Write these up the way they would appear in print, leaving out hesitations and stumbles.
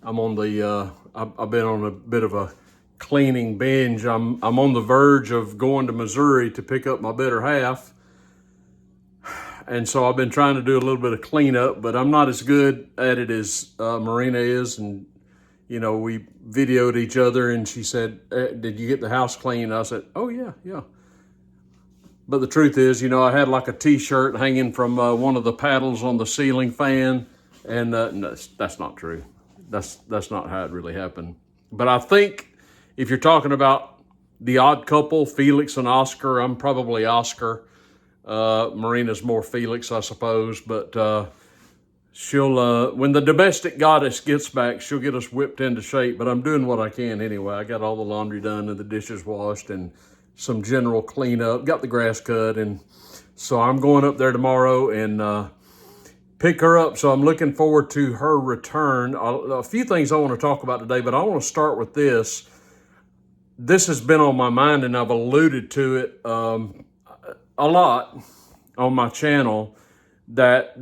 I'm on the, I've been on a bit of a cleaning binge. I'm on the verge of going to Missouri to pick up my better half. And so I've been trying to do a little bit of cleanup, but I'm not as good at it as Marina is. And, you know, we videoed each other and she said, did you get the house clean? I said, oh yeah, yeah. But the truth is, you know, I had like a t-shirt hanging from one of the paddles on the ceiling fan. And no, that's not true. That's not how it really happened. But I think if you're talking about the odd couple, Felix and Oscar, I'm probably Oscar. Marina's more Felix, I suppose. But she'll, when the domestic goddess gets back, she'll get us whipped into shape. But I'm doing what I can anyway. I got all the laundry done and the dishes washed and some general cleanup, got the grass cut. And so I'm going up there tomorrow and pick her up. So I'm looking forward to her return. A few things I want to talk about today, but I want to start with this. This has been on my mind and I've alluded to it a lot on my channel, that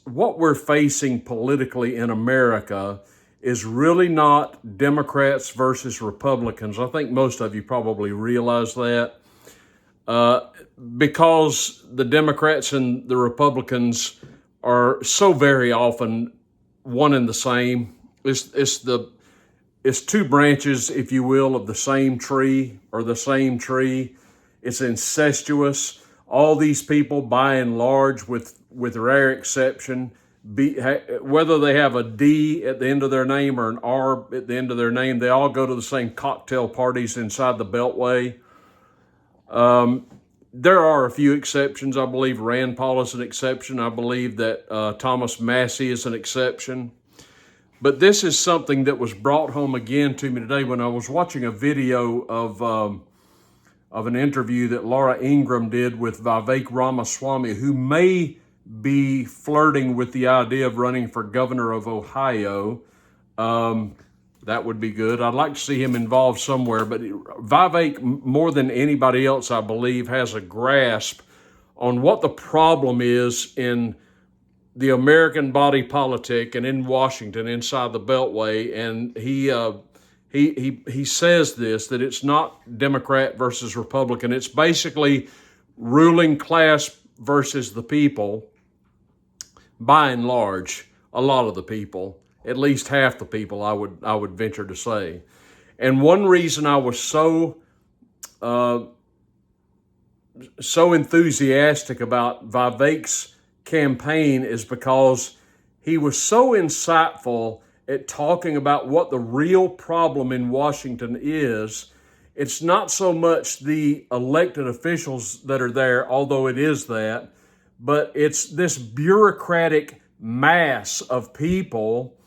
what we're facing politically in America is really not Democrats versus Republicans. I think most of you probably realize that because the Democrats and the Republicans are so very often one and the same. It's two branches, if you will, of the same tree or the same tree. It's incestuous. All these people, by and large, with rare exception, whether they have a D at the end of their name or an R at the end of their name, they all go to the same cocktail parties inside the Beltway. There are a few exceptions. I believe Rand Paul is an exception. I believe that Thomas Massey is an exception. But this is something that was brought home again to me today when I was watching a video of an interview that Laura Ingraham did with Vivek Ramaswamy, who may be flirting with the idea of running for governor of Ohio. That would be good. I'd like to see him involved somewhere, but Vivek, more than anybody else, I believe, has a grasp on what the problem is in the American body politic and in Washington, inside the Beltway. And he says this, that it's not Democrat versus Republican. It's basically ruling class versus the people, by and large, a lot of the people. At least half the people, I would venture to say. And one reason I was so enthusiastic about Vivek's campaign is because he was so insightful at talking about what the real problem in Washington is. It's not so much the elected officials that are there, although it is that, but it's this bureaucratic mass of people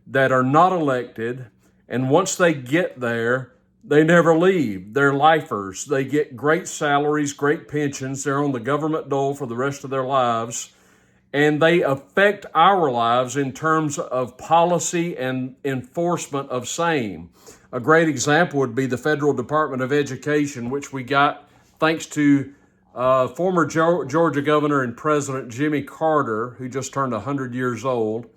that are not elected, and once they get there, they never leave. They're lifers. They get great salaries, great pensions. They're on the government dole for the rest of their lives, and they affect our lives in terms of policy and enforcement of same. A great example would be the Federal Department of Education, which we got thanks to former Georgia Governor and President Jimmy Carter, who just turned 100 years old.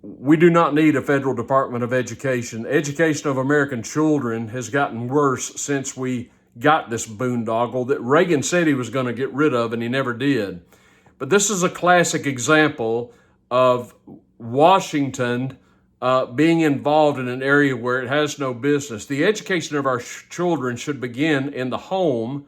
We do not need a federal Department of Education. Education of American children has gotten worse since we got this boondoggle that Reagan said he was going to get rid of, and he never did. But this is a classic example of Washington being involved in an area where it has no business. The education of our children should begin in the home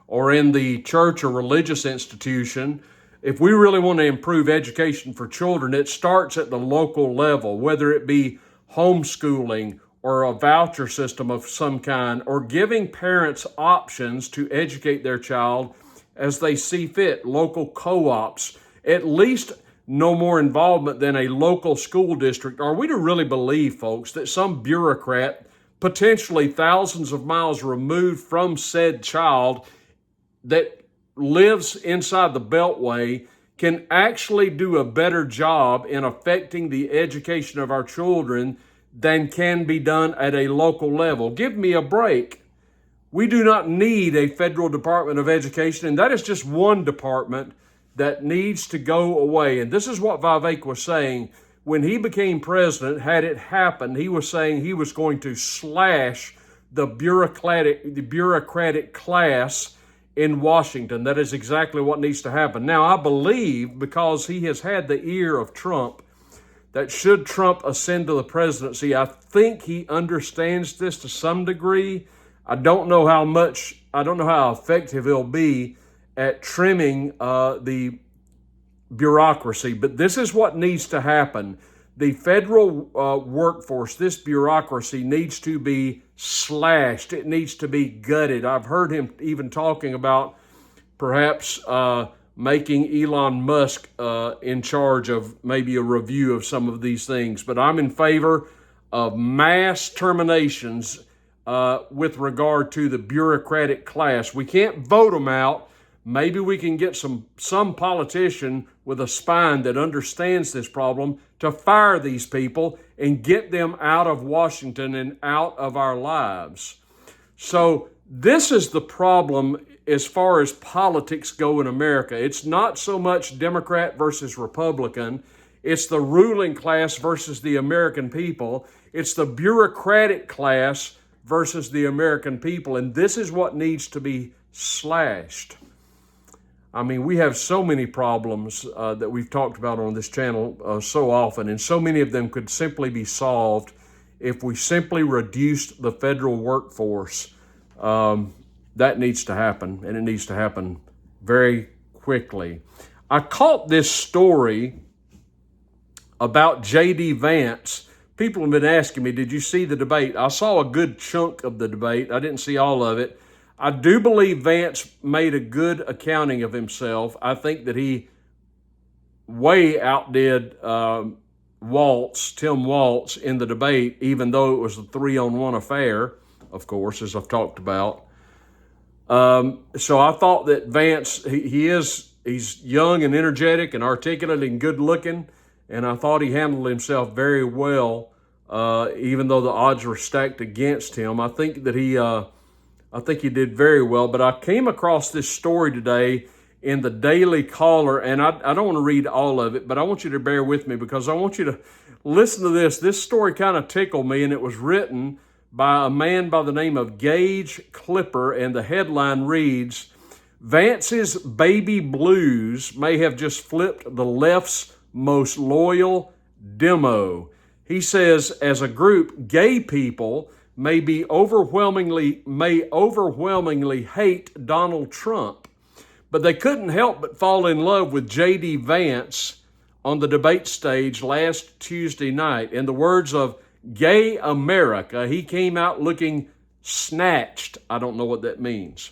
or in the church or religious institution. If we really want to improve education for children, it starts at the local level, whether it be homeschooling or a voucher system of some kind, or giving parents options to educate their child as they see fit, local co-ops, at least no more involvement than a local school district. Are we to really believe, folks, that some bureaucrat, potentially thousands of miles removed from said child, that lives inside the Beltway can actually do a better job in affecting the education of our children than can be done at a local level? Give me a break. We do not need a federal Department of Education, and that is just one department that needs to go away. And this is what Vivek was saying. When he became president, had it happened, he was saying he was going to slash the bureaucratic class in Washington. That is exactly what needs to happen. Now, I believe, because he has had the ear of Trump, that should Trump ascend to the presidency, I think he understands this to some degree. I don't know how effective he'll be at trimming the bureaucracy, but this is what needs to happen. The federal workforce, this bureaucracy, needs to be slashed. It needs to be gutted. I've heard him even talking about perhaps making Elon Musk in charge of maybe a review of some of these things. But I'm in favor of mass terminations with regard to the bureaucratic class. We can't vote them out. Maybe we can get some politician with a spine that understands this problem to fire these people and get them out of Washington and out of our lives. So this is the problem as far as politics go in America. It's not so much Democrat versus Republican. It's the ruling class versus the American people. It's the bureaucratic class versus the American people. And this is what needs to be slashed. I mean, we have so many problems that we've talked about on this channel so often, and so many of them could simply be solved if we simply reduced the federal workforce. That needs to happen, and it needs to happen very quickly. I caught this story about J.D. Vance. People have been asking me, did you see the debate? I saw a good chunk of the debate. I didn't see all of it. I do believe Vance made a good accounting of himself. I think that he way outdid Tim Walz in the debate, even though it was a 3-on-1 affair, of course, as I've talked about. So I thought that Vance, he's young and energetic and articulate and good looking, and I thought he handled himself very well, even though the odds were stacked against him. I think he did very well. But I came across this story today in the Daily Caller, and I don't want to read all of it, but I want you to bear with me because I want you to listen to this. This story kind of tickled me, and it was written by a man by the name of Gage Clipper, and the headline reads, Vance's baby blues may have just flipped the left's most loyal demo. He says, as a group, gay people may overwhelmingly hate Donald Trump, but they couldn't help but fall in love with J.D. Vance on the debate stage last Tuesday night. In the words of Gay America, he came out looking snatched. I don't know what that means.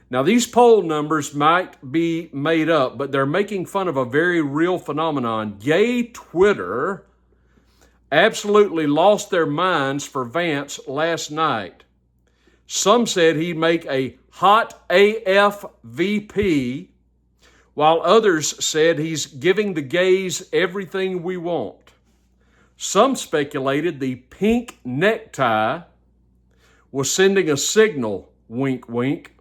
Now, these poll numbers might be made up, but they're making fun of a very real phenomenon. Gay Twitter absolutely lost their minds for Vance last night. Some said he'd make a hot AF VP, while others said he's giving the gays everything we want. Some speculated the pink necktie was sending a signal, wink, wink.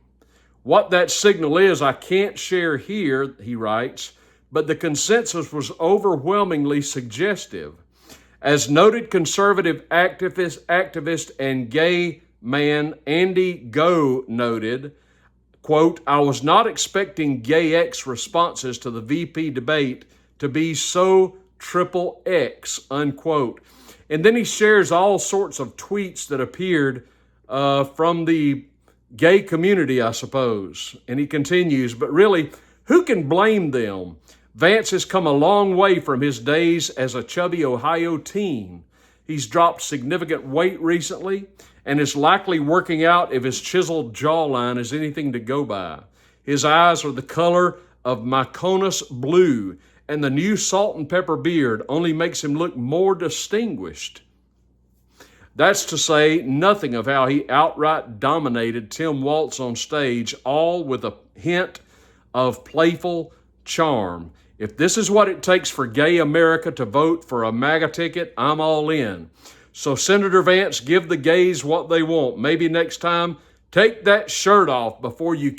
What that signal is, I can't share here, he writes, but the consensus was overwhelmingly suggestive. As noted conservative activist and gay man Andy Go noted, quote, I was not expecting Gay X responses to the VP debate to be so XXX, unquote. And then he shares all sorts of tweets that appeared from the gay community, I suppose. And he continues, but really, who can blame them? Vance has come a long way from his days as a chubby Ohio teen. He's dropped significant weight recently and is likely working out if his chiseled jawline is anything to go by. His eyes are the color of Mykonos blue, and the new salt and pepper beard only makes him look more distinguished. That's to say nothing of how he outright dominated Tim Walz on stage, all with a hint of playful charm. If this is what it takes for gay America to vote for a MAGA ticket, I'm all in. So Senator Vance, give the gays what they want. Maybe next time, take that shirt off before you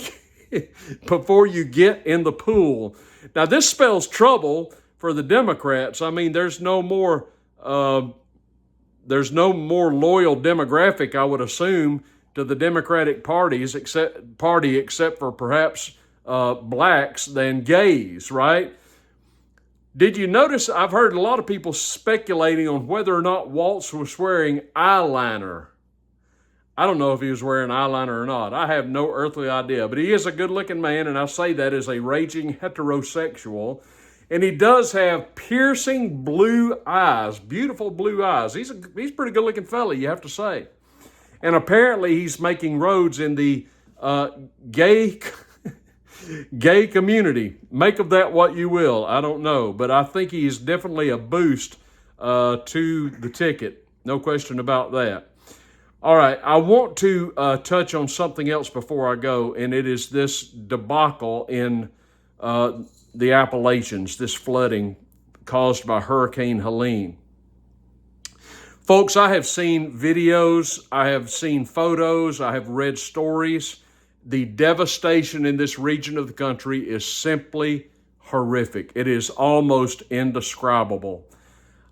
get in the pool. Now, this spells trouble for the Democrats. I mean, there's no more loyal demographic, I would assume, to the Democratic Party except for perhaps blacks than gays, right? Did you notice? I've heard a lot of people speculating on whether or not Waltz was wearing eyeliner. I don't know if he was wearing eyeliner or not. I have no earthly idea. But he is a good-looking man, and I say that as a raging heterosexual. And he does have piercing blue eyes, beautiful blue eyes. He's a pretty good-looking fella, you have to say. And apparently he's making roads in the gay community. Make of that what you will. I don't know. But I think he's definitely a boost to the ticket. No question about that. All right, I want to touch on something else before I go, and it is this debacle in the Appalachians, this flooding caused by Hurricane Helene. Folks, I have seen videos, I have seen photos, I have read stories. The devastation in this region of the country is simply horrific. It is almost indescribable.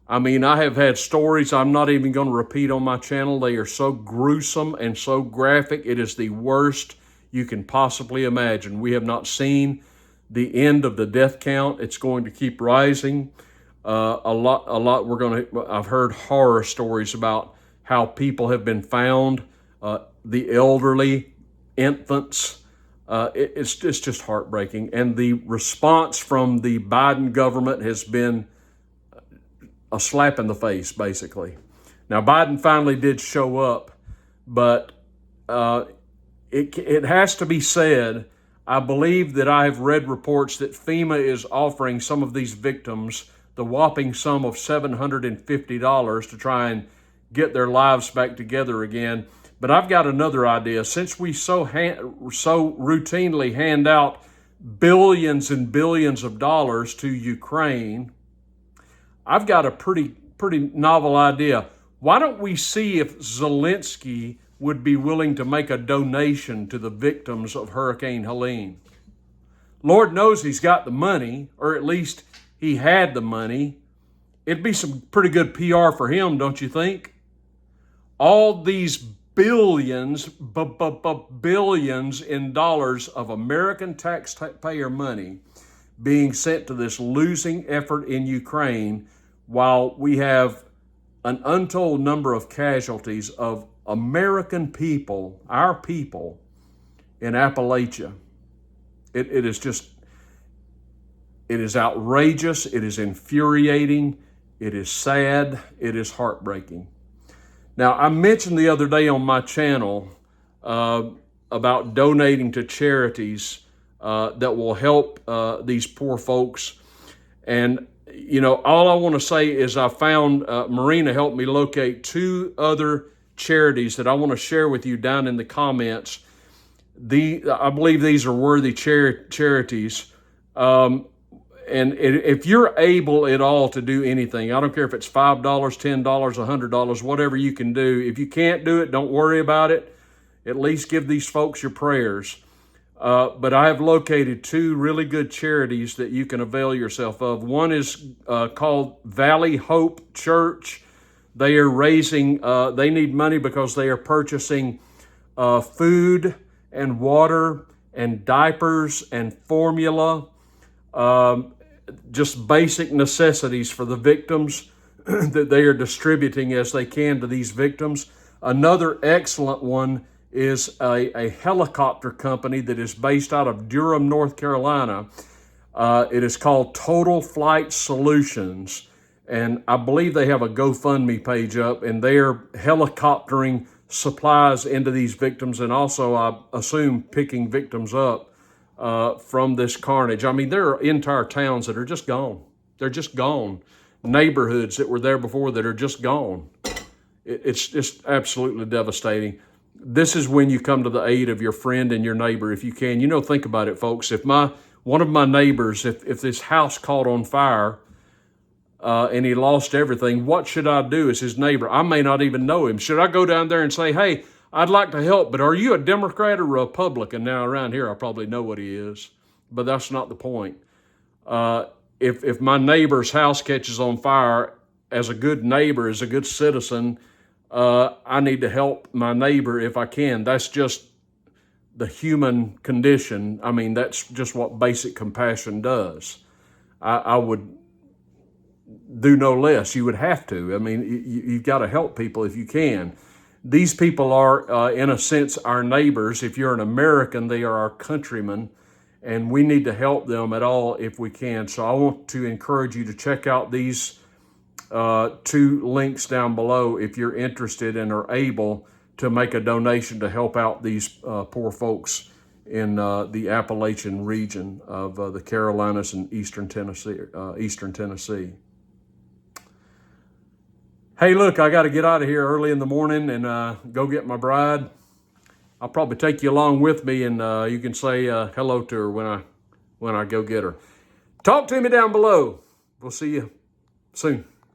I mean, I have had stories I'm not even going to repeat on my channel. They are so gruesome and so graphic. It is the worst you can possibly imagine. We have not seen the end of the death count. It's going to keep rising. I've heard horror stories about how people have been found, the elderly, infants. It's just heartbreaking. And the response from the Biden government has been a slap in the face, basically. Now, Biden finally did show up, but it has to be said, I believe that I have read reports that FEMA is offering some of these victims the whopping sum of $750 to try and get their lives back together again. But I've got another idea. Since we so routinely hand out billions and billions of dollars to Ukraine, I've got a pretty novel idea. Why don't we see if Zelensky would be willing to make a donation to the victims of Hurricane Helene? Lord knows he's got the money, or at least he had the money. It'd be some pretty good PR for him, don't you think? All these billions in dollars of American taxpayer money being sent to this losing effort in Ukraine, while we have an untold number of casualties of American people, our people, in Appalachia. It is outrageous, it is infuriating, it is sad, it is heartbreaking. Now, I mentioned the other day on my channel about donating to charities that will help these poor folks. And, you know, all I want to say is I found, Marina helped me locate 2 other charities that I want to share with you down in the comments. I believe these are worthy charities. And if you're able at all to do anything, I don't care if it's $5, $10, $100, whatever you can do. If you can't do it, don't worry about it. At least give these folks your prayers. But I have located 2 really good charities that you can avail yourself of. One is called Valley Hope Church. They are raising, they need money because they are purchasing food and water and diapers and formula, just basic necessities for the victims that they are distributing as they can to these victims. Another excellent one is a helicopter company that is based out of Durham, North Carolina. It is called Total Flight Solutions. And I believe they have a GoFundMe page up, and they are helicoptering supplies into these victims, and also, I assume, picking victims up from this carnage. I mean, there are entire towns that are just gone. They're just gone. Neighborhoods that were there before that are just gone. It's just absolutely devastating. This is when you come to the aid of your friend and your neighbor, if you can. You know, think about it, folks. If one of my neighbors, if this house caught on fire and he lost everything, what should I do as his neighbor? I may not even know him. Should I go down there and say, hey, I'd like to help, but are you a Democrat or Republican? Now, around here, I probably know what he is, but that's not the point. If my neighbor's house catches on fire, as a good neighbor, as a good citizen, I need to help my neighbor if I can. That's just the human condition. I mean, that's just what basic compassion does. I would do no less. You would have to. I mean, you've got to help people if you can. These people are, in a sense, our neighbors. If you're an American, they are our countrymen, and we need to help them at all if we can. So I want to encourage you to check out these two links down below if you're interested and are able to make a donation to help out these poor folks in the Appalachian region of the Carolinas and Eastern Tennessee. Hey, look, I got to get out of here early in the morning and go get my bride. I'll probably take you along with me, and you can say hello to her when I go get her. Talk to me down below. We'll see you soon.